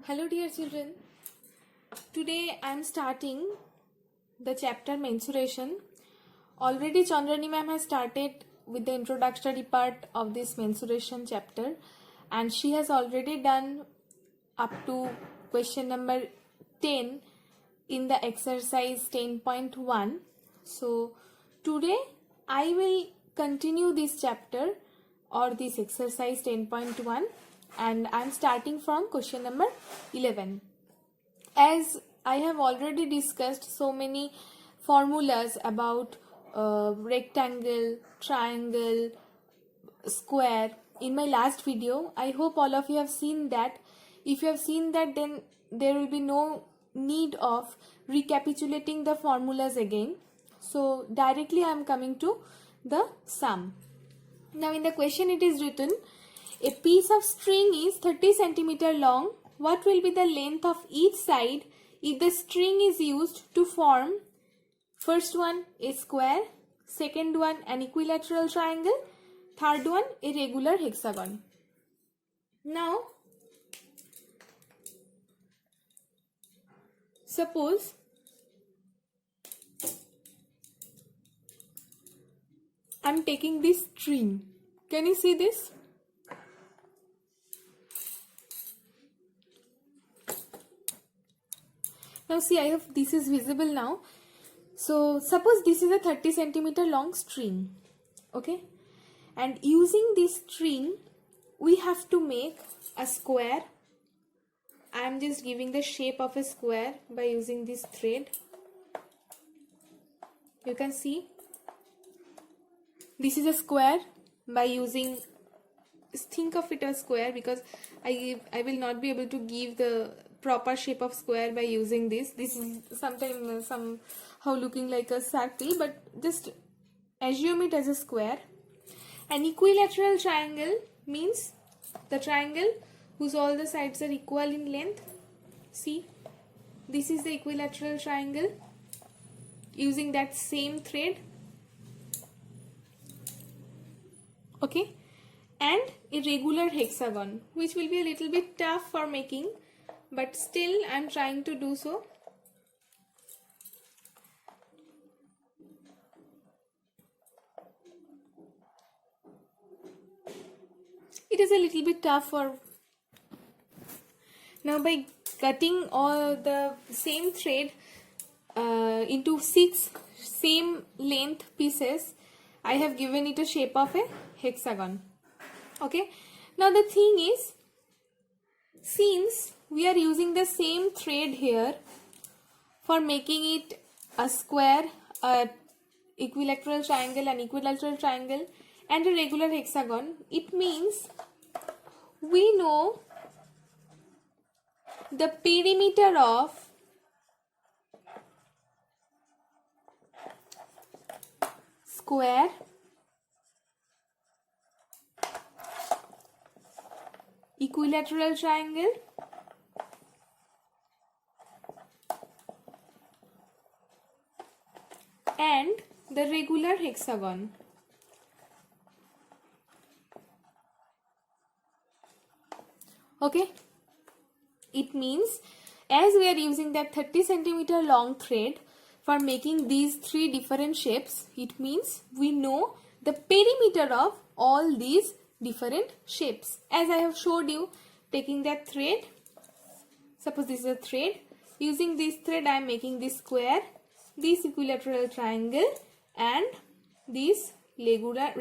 Hello dear children, today I am starting the chapter mensuration. Already Chandrani ma'am has started with the introductory part of this mensuration chapter and she has already done up to question number 10 in the exercise 10.1. So today I will continue this chapter or this exercise 10.1 and I am starting from question number 11. As I have already discussed so many formulas about rectangle, triangle, square in my last video. I hope all of you have seen that. If you have seen that, then there will be no need of recapitulating the formulas again. So directly I am coming to the sum. Now in the question it is written, a piece of string is 30 cm long. What will be the length of each side if the string is used to form first one a square, second one an equilateral triangle, third one a regular hexagon? Now suppose I am taking this string. Can you see this? Now see, I have this is visible now. So suppose this is a 30 cm long string, okay, and using this string we have to make a square. I am just giving the shape of a square by using this thread. You can see this is a square by using, think of it as square because I will not be able to give the proper shape of square by using this. This is sometimes somehow looking like a circle, but just assume it as a square. An equilateral triangle means the triangle whose all the sides are equal in length. See, this is the equilateral triangle using that same thread, okay, and a regular hexagon, which will be a little bit tough for making, but still I am trying to do so. It is a little bit tough for. Now by cutting all the same thread into 6 same length pieces, I have given it a shape of a hexagon. Okay. Now the thing is, since we are using the same thread here for making it a square, a equilateral triangle, an equilateral triangle, and a regular hexagon, it means we know the perimeter of square, equilateral triangle, and the regular hexagon. Okay, it means as we are using that 30 cm long thread for making these 3 different shapes, it means we know the perimeter of all these different shapes. As I have showed you, taking that thread, suppose this is a thread, using this thread I am making this square, this equilateral triangle, and this regular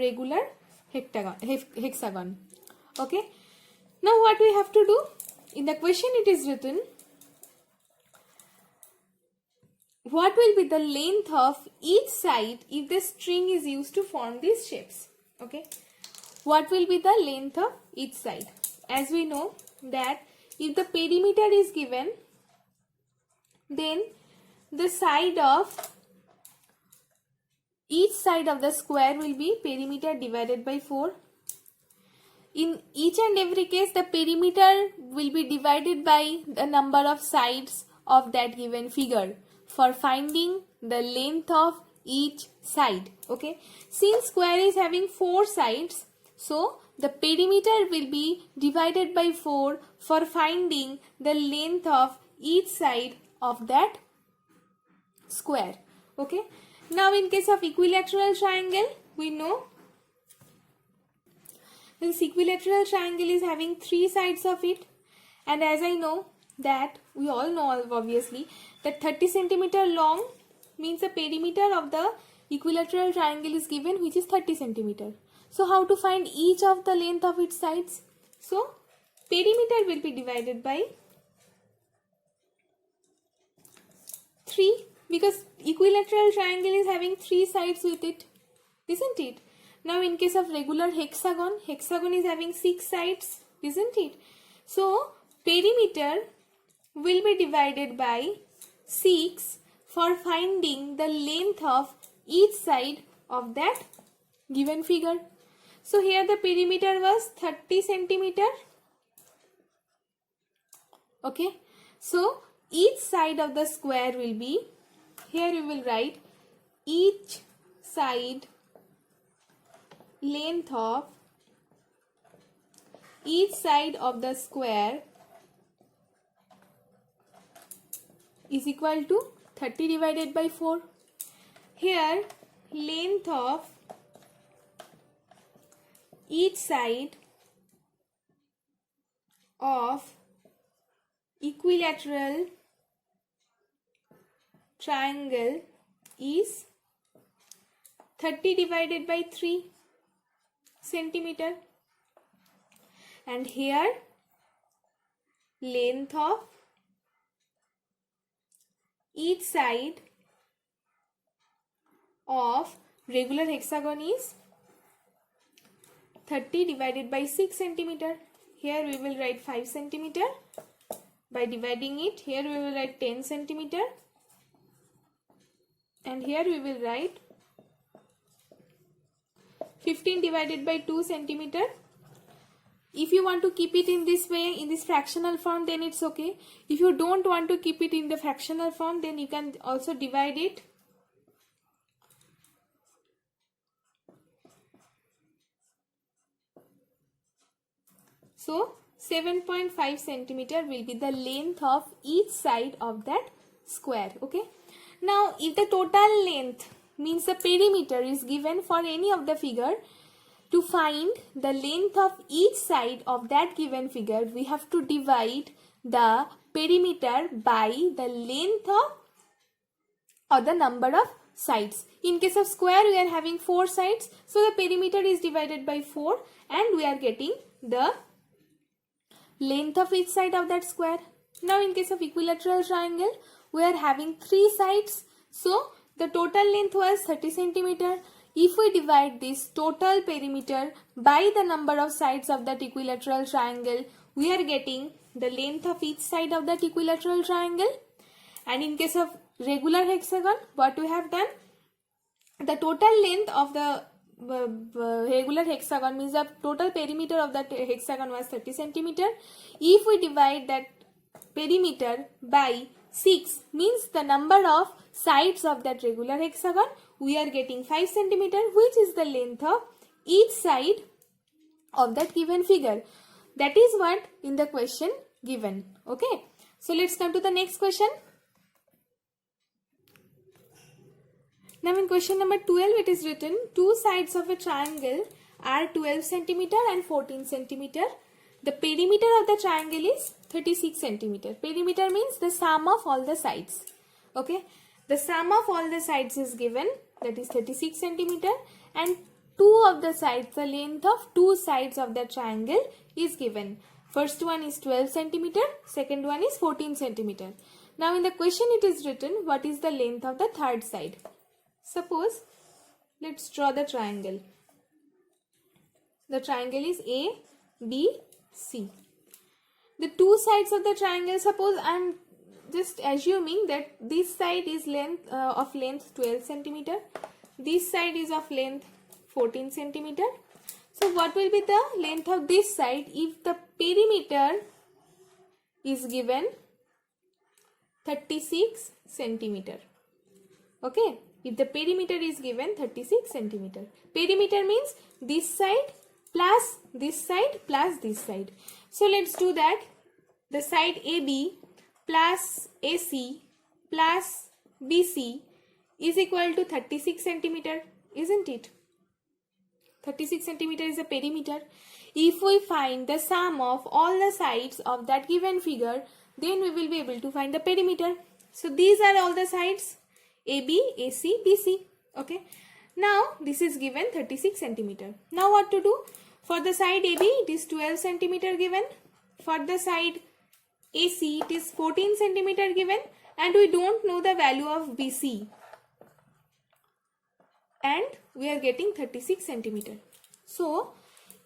hexagon. Okay. Now what we have to do? In the question it is written, what will be the length of each side if the string is used to form these shapes? Okay. What will be the length of each side? As we know that if the perimeter is given, then the side of each side of the square will be perimeter divided by 4. In each and every case, the perimeter will be divided by the number of sides of that given figure for finding the length of each side. Okay. Since square is having 4 sides, so the perimeter will be divided by 4 for finding the length of each side of that square. Okay. Now in case of equilateral triangle, we know this equilateral triangle is having 3 sides of it, and as I know that we all know obviously that 30 centimeter long means the perimeter of the equilateral triangle is given, which is 30 centimeter. So how to find each of the length of its sides? So perimeter will be divided by 3, because equilateral triangle is having 3 sides with it, isn't it? Now in case of regular hexagon, hexagon is having 6 sides, isn't it? So perimeter will be divided by 6 for finding the length of each side of that given figure. So here the perimeter was 30 centimeter. Okay. So each side of the square will be, here we will write each side length of each side of the square is equal to 30 divided by 4. Here length of each side of equilateral triangle is 30 divided by 3 centimeter, and here length of each side of regular hexagon is 30 divided by 6 centimeter. Here we will write 5 centimeter. By dividing it, here we will write 10 centimeter, and here we will write 15 divided by 2 centimeter. If you want to keep it in this way, in this fractional form, then it's okay. If you don't want to keep it in the fractional form, then you can also divide it. So 7.5 centimeter will be the length of each side of that square. Okay. Now if the total length means the perimeter is given for any of the figure, to find the length of each side of that given figure, we have to divide the perimeter by the length of or the number of sides. In case of square, we are having 4 sides, so the perimeter is divided by 4 and we are getting the length of each side of that square. Now in case of equilateral triangle, we are having 3 sides, so the total length was 30 centimeter. If we divide this total perimeter by the number of sides of that equilateral triangle, we are getting the length of each side of that equilateral triangle. And in case of regular hexagon, what we have done, the total length of the regular hexagon means the total perimeter of that hexagon was 30 centimeter. If we divide that perimeter by 6 means the number of sides of that regular hexagon, we are getting 5 centimeter, which is the length of each side of that given figure. That is what in the question given. Okay. So let's come to the next question. Now in question number 12 it is written, two sides of a triangle are 12 centimeter and 14 centimeter. The perimeter of the triangle is 36 centimeter. Perimeter means the sum of all the sides. Okay. The sum of all the sides is given, that is 36 centimeter, and two of the sides, the length of two sides of the triangle is given. First one is 12 centimeter, second one is 14 centimeter. Now in the question it is written, what is the length of the third side? Suppose, let's draw the triangle. The triangle is A, B, C. The two sides of the triangle, suppose I am just assuming that this side is of length 12 centimeter. This side is of length 14 centimeter. So what will be the length of this side if the perimeter is given 36 centimeter? Okay. If the perimeter is given 36 centimeter. Perimeter means this side plus this side plus this side. So let's do that. The side AB plus AC plus BC is equal to 36 centimeter, isn't it? 36 centimeter is the perimeter. If we find the sum of all the sides of that given figure, then we will be able to find the perimeter. So these are all the sides, AB, AC, BC. Okay. Now this is given 36 centimeter. Now what to do? For the side AB it is 12 centimeter given. For the side AC it is 14 centimeter given, and we don't know the value of BC. And we are getting 36 centimeter. So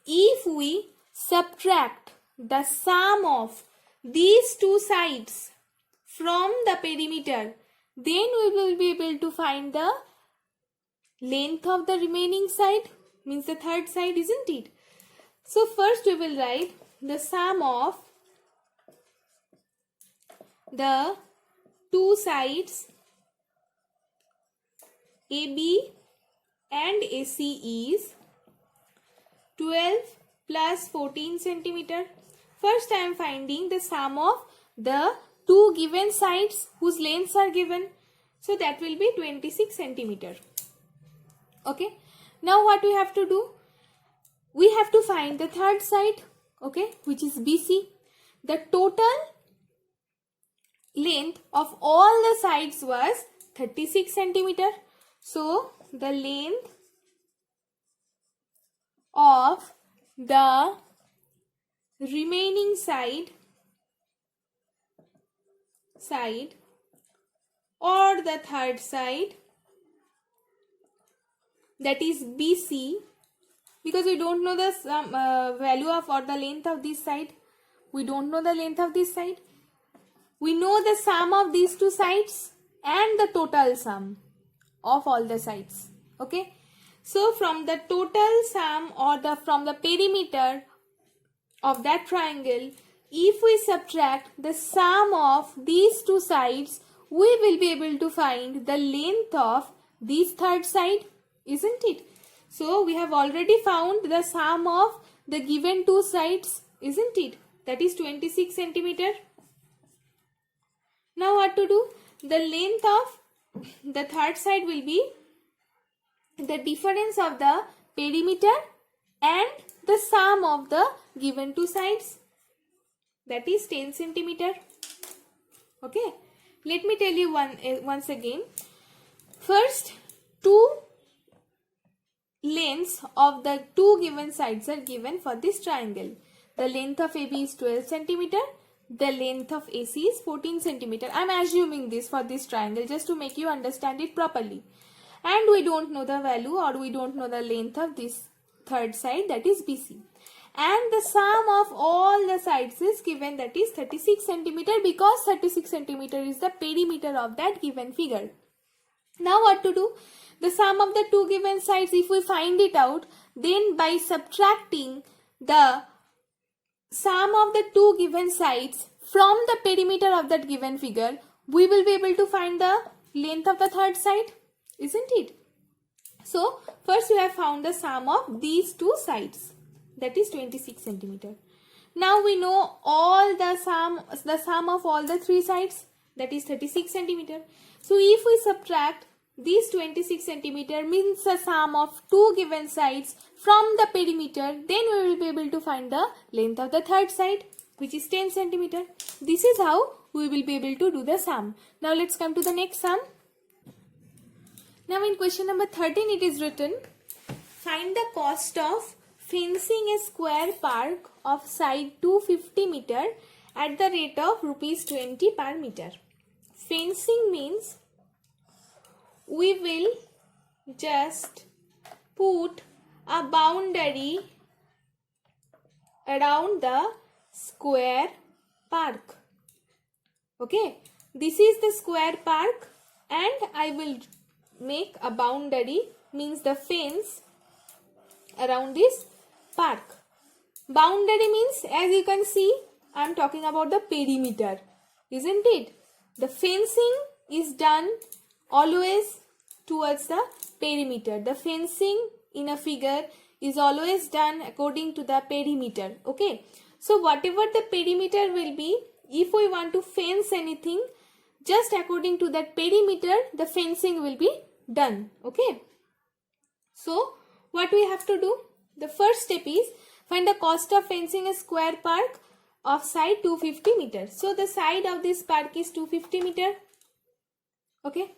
if we subtract the sum of these two sides from the perimeter, then we will be able to find the length of the remaining side, means the third side, isn't it? So first we will write the sum of the two sides AB and AC is 12 plus 14 centimeter. First I am finding the sum of the two given sides whose lengths are given. So that will be 26 centimeter. Okay. Now what we have to do? We have to find the third side, okay, which is BC. The total length of all the sides was 36 centimeter. So the length of the remaining side or the third side, that is BC, because we don't know the value of or the length of this side. We don't know the length of this side. We know the sum of these two sides and the total sum of all the sides. Okay. So from the total sum or from the perimeter of that triangle, if we subtract the sum of these two sides, we will be able to find the length of this third side, isn't it? So we have already found the sum of the given two sides, isn't it? That is 26 centimeter. Now what to do? The length of the third side will be the difference of the perimeter and the sum of the given two sides, that is 10 centimeter. Okay. Let me tell you once again. First, two lengths of the two given sides are given for this triangle. The length of AB is 12 centimeter. The length of AC is 14 centimeter. I am assuming this for this triangle just to make you understand it properly. And we don't know the value or we don't know the length of this third side, that is BC. And the sum of all the sides is given, that is 36 centimeter, because 36 centimeter is the perimeter of that given figure. Now what to do? The sum of the two given sides, if we find it out, then by subtracting the sum of the two given sides from the perimeter of that given figure, we will be able to find the length of the third side, isn't it? So first we have found the sum of these two sides, that is 26 centimeter. Now we know all the sum of all the three sides, that is 36 centimeter. So if we subtract these 26 centimeter, means the sum of two given sides from the perimeter, then we will be able to find the length of the third side, which is 10 centimeter. This is how we will be able to do the sum. Now let's come to the next sum. Now in question number 13 it is written, find the cost of fencing a square park of side 250 meter at the rate of rupees 20 per meter. Fencing means we will just put a boundary around the square park. Okay, this is the square park and I will make a boundary, means the fence around this park. Boundary means, as you can see, I am talking about the perimeter, isn't it? The fencing is done always towards the perimeter. The fencing in a figure is always done according to the perimeter. Okay, so whatever the perimeter will be, if we want to fence anything, just according to that perimeter the fencing will be done. Okay, so what we have to do, the first step is find the cost of fencing a square park of side 250 meters. So the side of this park is 250 meter. Okay,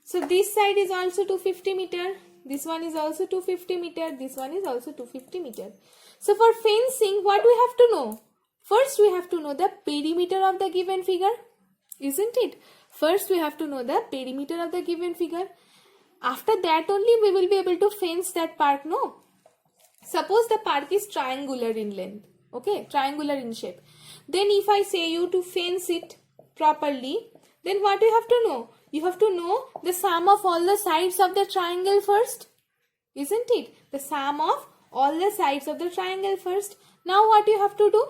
so this side is also 250 meter, this one is also 250 meter, this one is also 250 meter. So for fencing, what we have to know? First we have to know the perimeter of the given figure, isn't it? First we have to know the perimeter of the given figure. After that only we will be able to fence that park, no? Suppose the park is triangular in length, okay, triangular in shape. Then if I say you to fence it properly, then what you have to know? You have to know the sum of all the sides of the triangle first, isn't it? The sum of all the sides of the triangle first. Now what you have to do?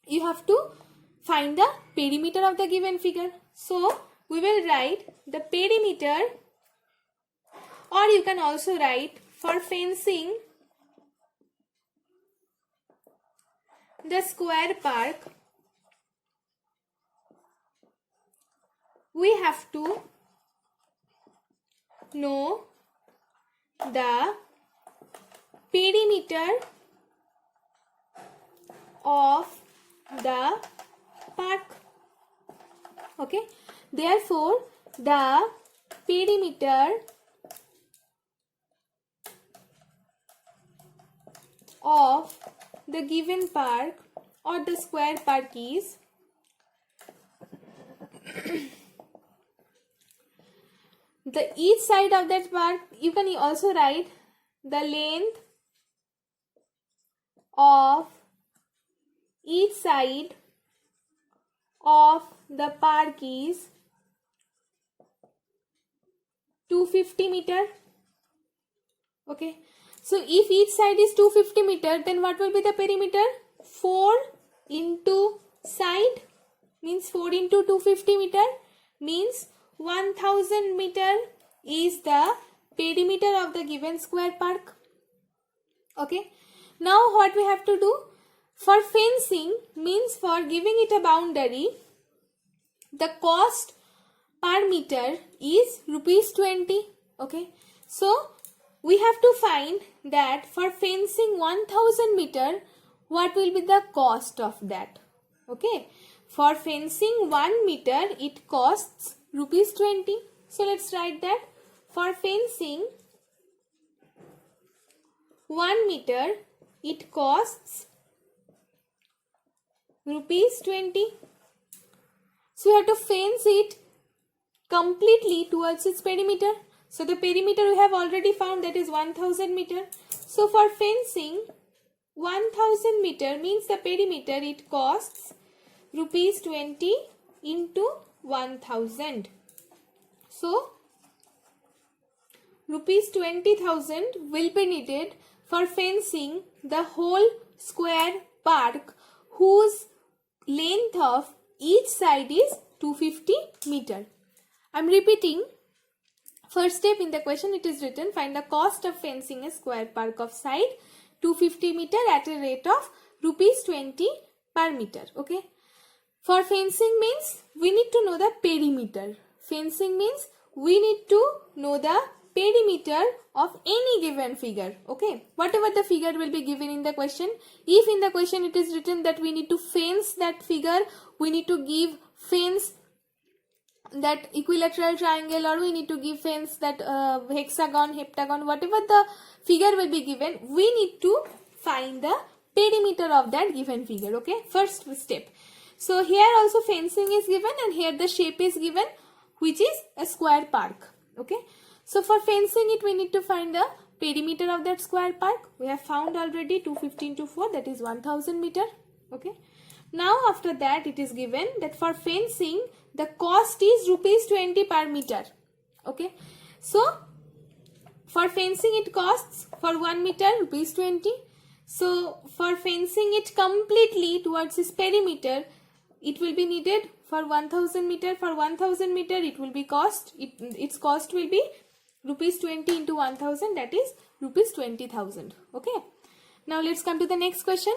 You have to find the perimeter of the given figure. So we will write the perimeter, or you can also write for fencing the square park, we have to know the perimeter of the park. Okay, therefore the perimeter of the given park or the square park is the each side of that park, you can also write the length of each side of the park is 250 meter. Okay, so if each side is 250 meter, then what will be the perimeter? 4 into side means 4 into 250 meter means 1000 meter is the perimeter of the given square park. Okay, now what we have to do? For fencing means for giving it a boundary, the cost per meter is ₹20. Okay, so we have to find that for fencing 1000 meter, what will be the cost of that? Okay, for fencing 1 meter, it costs ₹20. So let's write that for fencing 1 meter, it costs ₹20. So we have to fence it completely towards its perimeter. So the perimeter we have already found, that is 1000 meter. So for fencing 1000 meter means the perimeter, it costs ₹20 into 1000. So ₹20,000 will be needed for fencing the whole square park whose length of each side is 250 meter. I am repeating. First step in the question, it is written, find the cost of fencing a square park of side 250 meter at a rate of ₹20 per meter. Okay, for fencing means we need to know the perimeter. Fencing means we need to know the perimeter of any given figure. Okay, whatever the figure will be given in the question, if in the question it is written that we need to fence that figure, we need to give fence that equilateral triangle, or we need to give fence that hexagon, heptagon, whatever the figure will be given, we need to find the perimeter of that given figure. Okay, first step. So here also fencing is given and here the shape is given, which is a square park. Okay, so for fencing it, we need to find the perimeter of that square park. We have found already 250 into 4, that is 1000 meter. Okay, now after that it is given that for fencing the cost is ₹20 per meter. Okay, so for fencing it costs for 1 meter ₹20. So for fencing it completely towards its perimeter, it will be needed for 1000 meter. For 1000 meter it will be its cost will be ₹20 into 1000, that is rupees 20,000. Okay. Now let's come to the next question.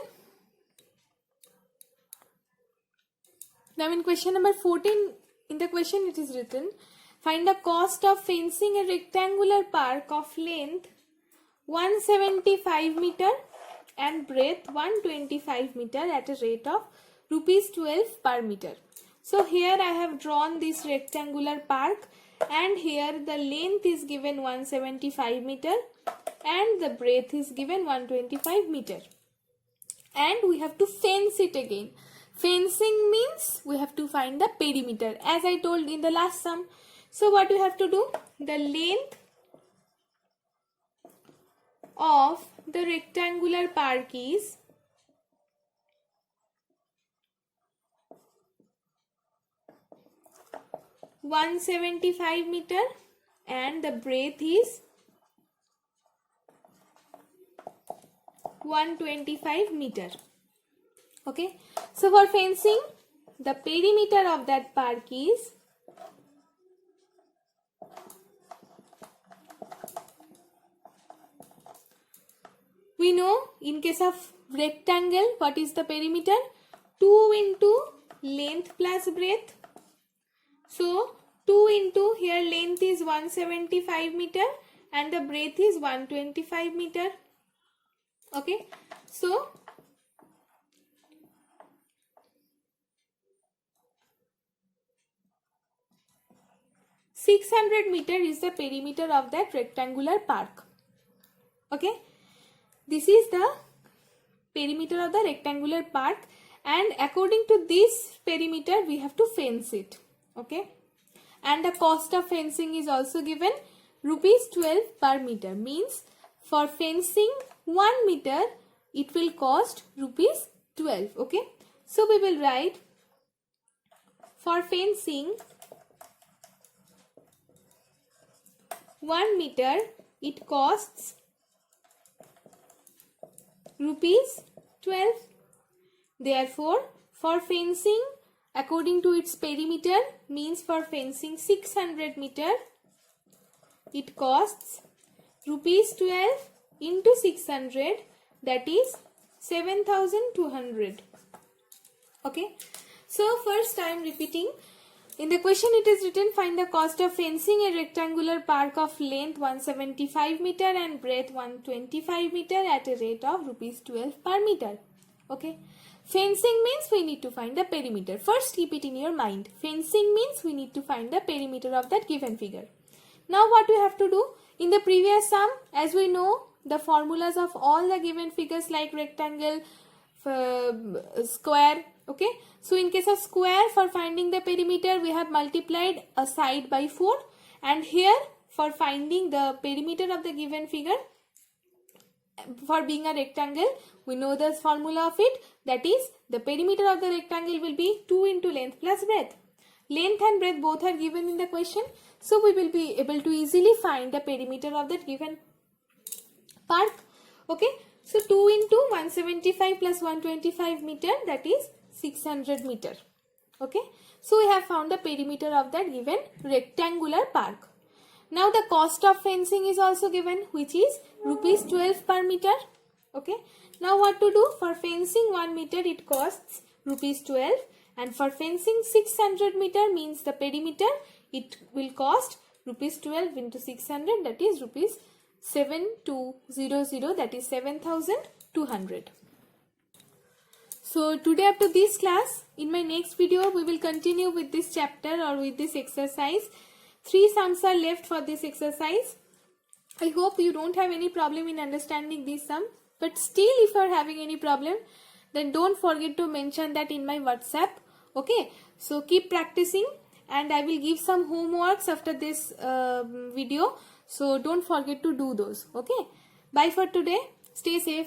Now in question number 14, in the question it is written, find the cost of fencing a rectangular park of length 175 meter and breadth 125 meter at a rate of rupees 12 per meter. So here I have drawn this rectangular park, and here the length is given 175 meter and the breadth is given 125 meter. And we have to fence it again. Fencing means we have to find the perimeter, as I told in the last sum. So what we have to do? The length of the rectangular park is 175 meter and the breadth is 125 meter. Okay, so for fencing, the perimeter of that park is we know in case of rectangle what is the perimeter? 2 into length plus breadth. So 2 into here length is 175 meter and the breadth is 125 meter. Okay, so (600 meter is the perimeter of that rectangular park. Okay, this is the perimeter of the rectangular park, and according to this perimeter we have to fence it. Okay, and the cost of fencing is also given rupees 12 per meter, means for fencing 1 meter it will cost rupees 12. Okay, so we will write for fencing 1 meter it costs rupees 12. Therefore, for fencing according to its perimeter, means for fencing 600 meter it costs rupees 12 into 600, that is 7,200. Okay, so first I am repeating. In the question it is written, find the cost of fencing a rectangular park of length 175 meter and breadth 125 meter at a rate of rupees 12 per meter. Okay, fencing means we need to find the perimeter. First keep it in your mind. Fencing means we need to find the perimeter of that given figure. Now what we have to do? In the previous sum, as we know, the formulas of all the given figures like rectangle, square. Okay, so in case of square, for finding the perimeter we have multiplied a side by 4, and here for finding the perimeter of the given figure, for being a rectangle, we know the formula of it, that is the perimeter of the rectangle will be 2 into length plus breadth. Length and breadth both are given in the question, so we will be able to easily find the perimeter of that given park. Okay, so 2 into 175 plus 125 meter, that is 600 meter. Okay, so we have found the perimeter of that given rectangular park. Now the cost of fencing is also given, which is rupees 12 per meter. Okay, now what to do? For fencing 1 meter it costs rupees 12, and for fencing 600 meter, means the perimeter, it will cost rupees 12 into 600, that is rupees 7200, that is 7,200. So today up to this class, in my next video we will continue with this chapter or with this exercise. 3 sums are left for this exercise. I hope you don't have any problem in understanding this sum, but still if you are having any problem, then don't forget to mention that in my WhatsApp. Okay, so keep practicing, and I will give some homeworks after this video, so don't forget to do those. Okay, bye for today. Stay safe.